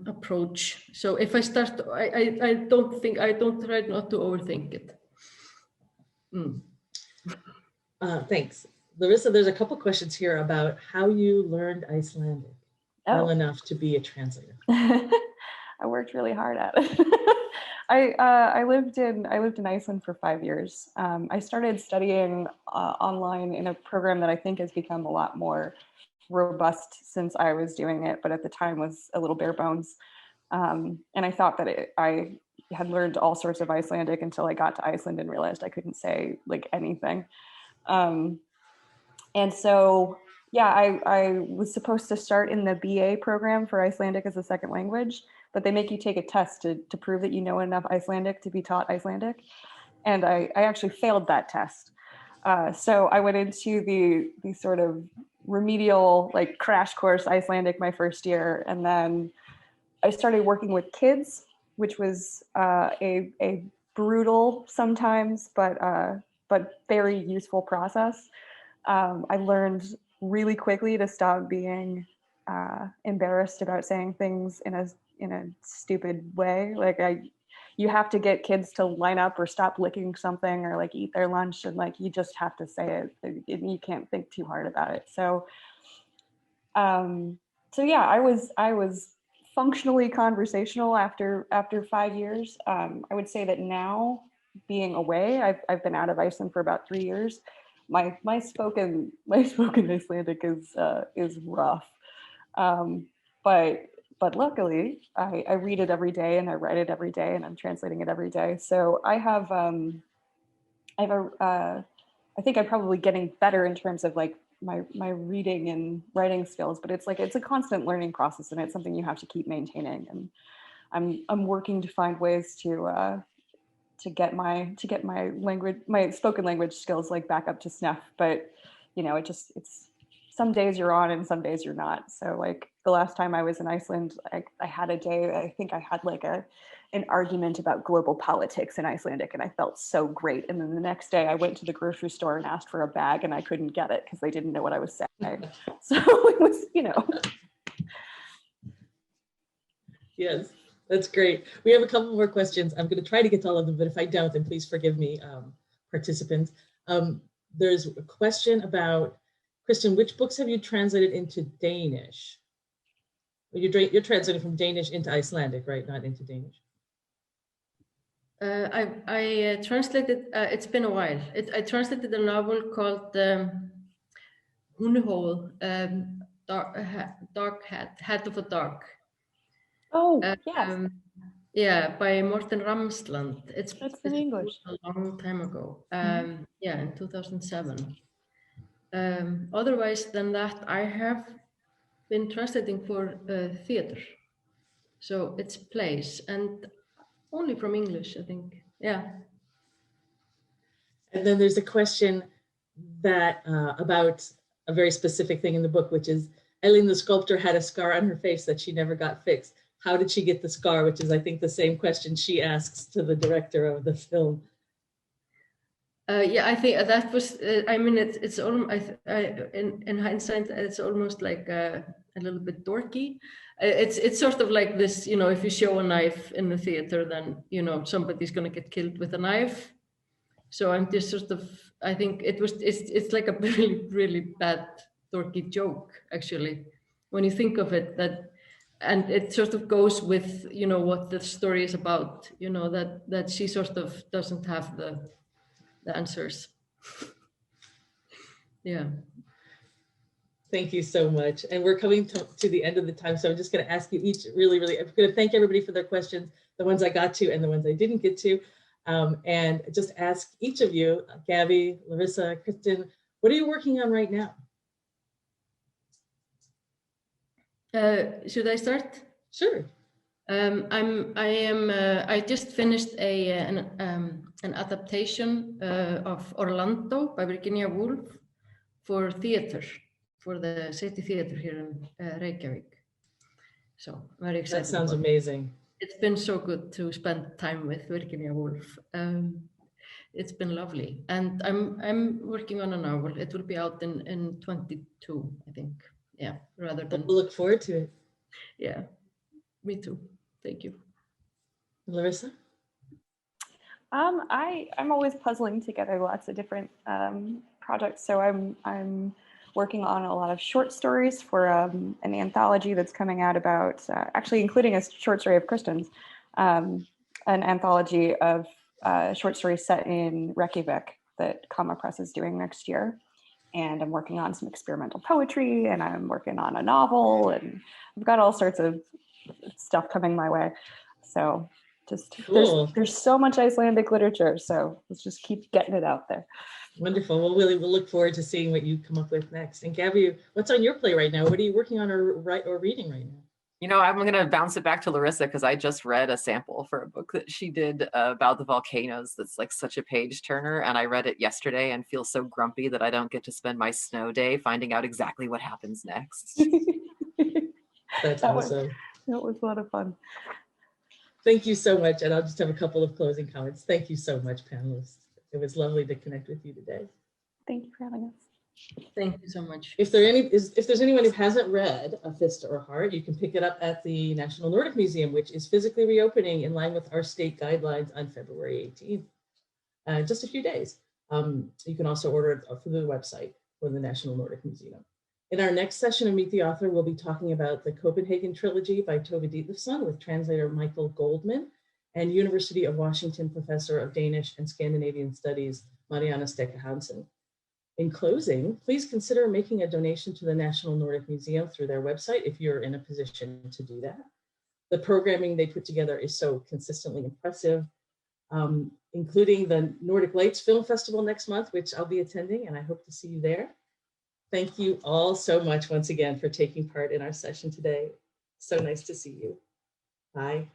[SPEAKER 4] approach. So if I start, I don't try not to overthink it.
[SPEAKER 2] Thanks, Larissa. There's a couple questions here about how you learned Icelandic well enough to be a translator.
[SPEAKER 3] I worked really hard at it. I lived in Iceland for 5 years. I started studying online in a program that I think has become a lot more robust since I was doing it, but at the time was a little bare bones. And I thought that I had learned all sorts of Icelandic until I got to Iceland and realized I couldn't say like anything. And so, yeah, I was supposed to start in the BA program for Icelandic as a second language, but they make you take a test to prove that you know enough Icelandic to be taught Icelandic. And I actually failed that test. So I went into the sort of remedial, like crash course Icelandic my first year. And then I started working with kids, which was a brutal sometimes, but very useful process. I learned really quickly to stop being embarrassed about saying things in a stupid way. Like you have to get kids to line up or stop licking something or like eat their lunch, and like you just have to say it. You can't think too hard about it. So yeah, I was functionally conversational after 5 years. I would say that now, being away, I've been out of Iceland for about 3 years. My spoken Icelandic is rough, but luckily I read it every day and I write it every day and I'm translating it every day. So I think I'm probably getting better in terms of like my reading and writing skills, but it's a constant learning process and it's something you have to keep maintaining. And I'm working to find ways to get my spoken language skills like back up to snuff. But you know, it's some days you're on and some days you're not. So like the last time I was in Iceland, I had a day, I think I had like an argument about global politics in Icelandic and I felt so great. And then the next day I went to the grocery store and asked for a bag and I couldn't get it because they didn't know what I was saying. So it was, you know.
[SPEAKER 2] Yes, that's great. We have a couple more questions. I'm going to try to get to all of them, but if I don't, then please forgive me, participants. There's a question about, Kristín, which books have you translated into Danish? Well, you're translating from Danish into Icelandic, right? Not into Danish.
[SPEAKER 4] I translated, it's been a while. I translated a novel called Hundehov, Dog Head of a Dog.
[SPEAKER 3] Oh, yes.
[SPEAKER 4] Yeah, by Morten Ramsland. It's
[SPEAKER 3] in English.
[SPEAKER 4] A long time ago. Yeah, in 2007. Otherwise than that, I have been translating for theater. So it's plays and only from English, I think. Yeah.
[SPEAKER 2] And then there's a question that about a very specific thing in the book, which is Elín the sculptor had a scar on her face that she never got fixed. How did she get the scar? Which is, I think, the same question she asks to the director of the film.
[SPEAKER 4] Yeah, I think that was. I mean, it's almost. In hindsight, it's almost like a little bit dorky. It's sort of like this. You know, if you show a knife in the theater, then you know somebody's going to get killed with a knife. So I'm just sort of. I think it's like a really bad dorky joke, actually, when you think of it. And it sort of goes with, you know, what the story is about, you know, that she sort of doesn't have the answers. Yeah.
[SPEAKER 2] Thank you so much. And we're coming to the end of the time. So I'm just going to ask you each really, I'm going to thank everybody for their questions, the ones I got to and the ones I didn't get to. And just ask each of you, Gabby, Larissa, Kristín, what are you working on right now?
[SPEAKER 4] Should I start?
[SPEAKER 2] Sure.
[SPEAKER 4] I just finished an adaptation of Orlando by Virginia Woolf for theater, for the City Theater here in Reykjavik. So very excited.
[SPEAKER 2] That sounds amazing.
[SPEAKER 4] It's been so good to spend time with Virginia Woolf. It's been lovely, and I'm working on a novel. It will be out in 22, I think. Yeah, rather than.
[SPEAKER 2] We'll look forward to it.
[SPEAKER 4] Yeah, me too. Thank you.
[SPEAKER 2] Larissa?
[SPEAKER 3] I'm always puzzling together lots of different projects. So I'm working on a lot of short stories for an anthology that's coming out about, actually including a short story of Kristin's, an anthology of short stories set in Reykjavik that Comma Press is doing next year. And I'm working on some experimental poetry, and I'm working on a novel, and I've got all sorts of stuff coming my way. So just cool. there's so much Icelandic literature, so let's just keep getting it out there.
[SPEAKER 2] Wonderful. Well, we'll look forward to seeing what you come up with next. And Gabby, what's on your plate right now? What are you working on or reading right now?
[SPEAKER 5] You know, I'm going to bounce it back to Larissa because I just read a sample for a book that she did about the volcanoes. That's like such a page turner. And I read it yesterday and feel so grumpy that I don't get to spend my snow day finding out exactly what happens next.
[SPEAKER 2] That's awesome.
[SPEAKER 3] That was a lot of fun.
[SPEAKER 2] Thank you so much. And I'll just have a couple of closing comments. Thank you so much, panelists. It was lovely to connect with you today.
[SPEAKER 3] Thank you for having us.
[SPEAKER 4] Thank you so much.
[SPEAKER 2] If there's anyone who hasn't read A Fist or Heart, you can pick it up at the National Nordic Museum, which is physically reopening in line with our state guidelines on February 18th, just a few days. You can also order it through the website for the National Nordic Museum. In our next session of Meet the Author, we'll be talking about the Copenhagen Trilogy by Tove Ditlevsen with translator Michael Goldman and University of Washington professor of Danish and Scandinavian Studies, Mariana Stekke Hansen. In closing, please consider making a donation to the National Nordic Museum through their website if you're in a position to do that. The programming they put together is so consistently impressive, including the Nordic Lights Film Festival next month, which I'll be attending, and I hope to see you there. Thank you all so much once again for taking part in our session today. So nice to see you. Bye.